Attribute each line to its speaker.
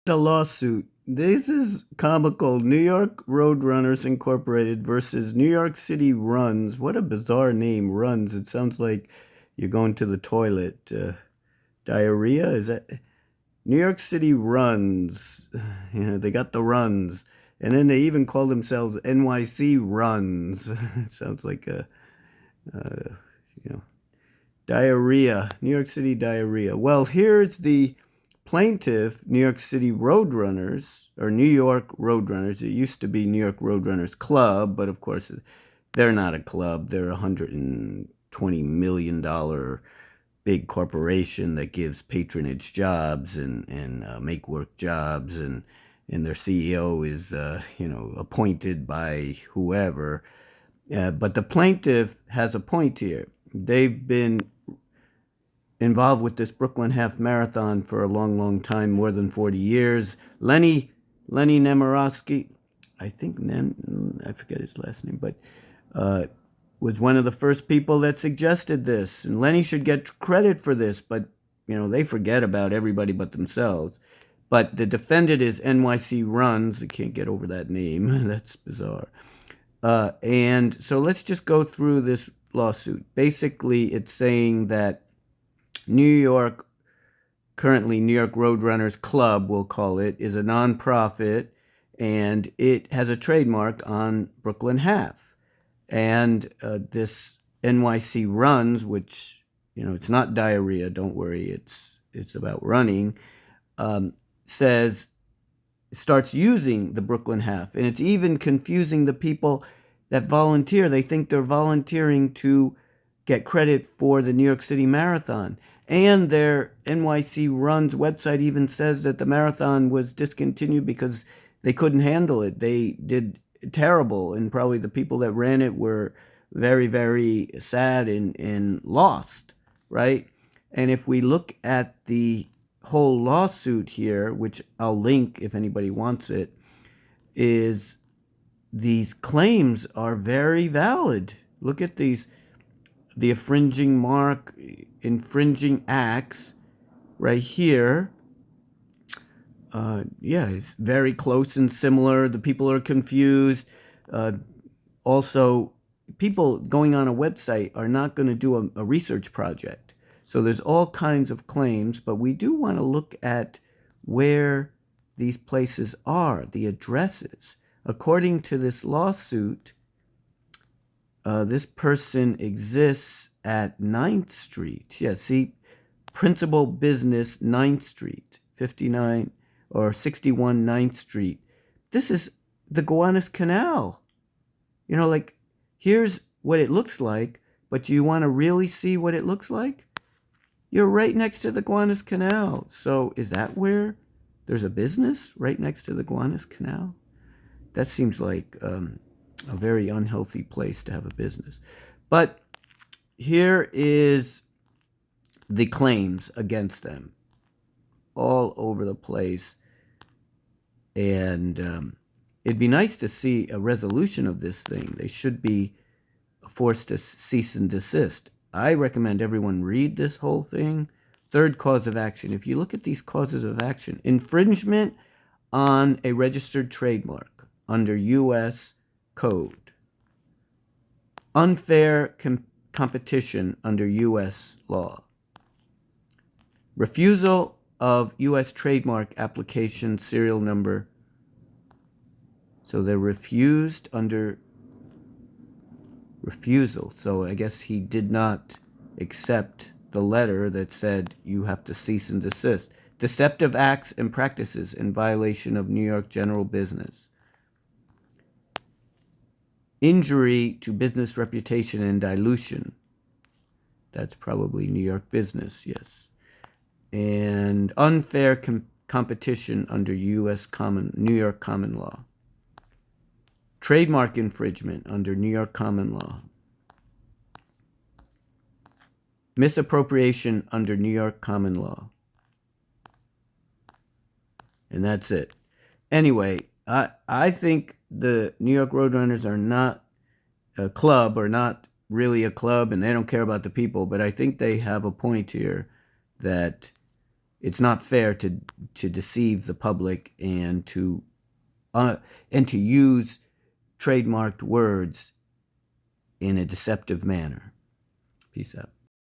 Speaker 1: The lawsuit. This is comical. New York Roadrunners Incorporated versus New York City Runs. What a bizarre name, Runs. It sounds like you're going to the toilet. Diarrhea? Is that New York City Runs? You know, they got the runs. And then they even call themselves NYC Runs. It sounds like uh, you know, diarrhea. New York City diarrhea. Well, here's the plaintiff, New York City Roadrunners, or New York Roadrunners. It used to be New York Roadrunners Club, but of course, they're not a club. They're a $120 million big corporation that gives patronage jobs and make work jobs, and their CEO is appointed by whoever. But the plaintiff has a point here. They've been involved with this Brooklyn Half Marathon for a long, long time, more than 40 years. Lenny Nemirovsky, I forget his last name, but was one of the first people that suggested this. And Lenny should get credit for this, but they forget about everybody but themselves. But the defendant is NYC Runs. I can't get over that name. That's bizarre. And so let's just go through this lawsuit. Basically, it's saying that currently New York Roadrunners Club, we'll call it, is a nonprofit, and it has a trademark on Brooklyn Half. And this NYC Runs, which, it's not diarrhea, don't worry, it's about running, starts using the Brooklyn Half. And it's even confusing the people that volunteer. They think they're volunteering to get credit for the New York City Marathon. And their NYC Runs website even says that the marathon was discontinued because they couldn't handle it. They did terrible, and probably the people that ran it were very, very sad and lost, right? And if we look at the whole lawsuit here, which I'll link if anybody wants it, is these claims are very valid. Look at these. The infringing acts right here. It's very close and similar. The people are confused. Also, people going on a website are not going to do a research project. So there's all kinds of claims, but we do want to look at where these places are, the addresses. According to this lawsuit, this person exists at 9th Street. Yeah, see, principal business, 9th Street, 59 or 61 9th Street. This is the Gowanus Canal. Here's what it looks like, but do you want to really see what it looks like? You're right next to the Gowanus Canal. So is that where there's a business right next to the Gowanus Canal? That seems like a very unhealthy place to have a business. But here is the claims against them all over the place. And it'd be nice to see a resolution of this thing. They should be forced to cease and desist. I recommend everyone read this whole thing. Third cause of action. If you look at these causes of action, infringement on a registered trademark under U.S. Code, unfair competition under U.S. law, refusal of U.S. trademark application serial number. So they're refused under refusal. So I guess he did not accept the letter that said you have to cease and desist. Deceptive acts and practices in violation of New York general business. Injury to business reputation and dilution. That's probably New York business, yes. And unfair competition under New York common law. Trademark infringement under New York common law. Misappropriation under New York common law. And that's it. Anyway, I think the New York Roadrunners are not a club, or not really a club, and they don't care about the people, but I think they have a point here that It's not fair to deceive the public and to use trademarked words in a deceptive manner. Peace out.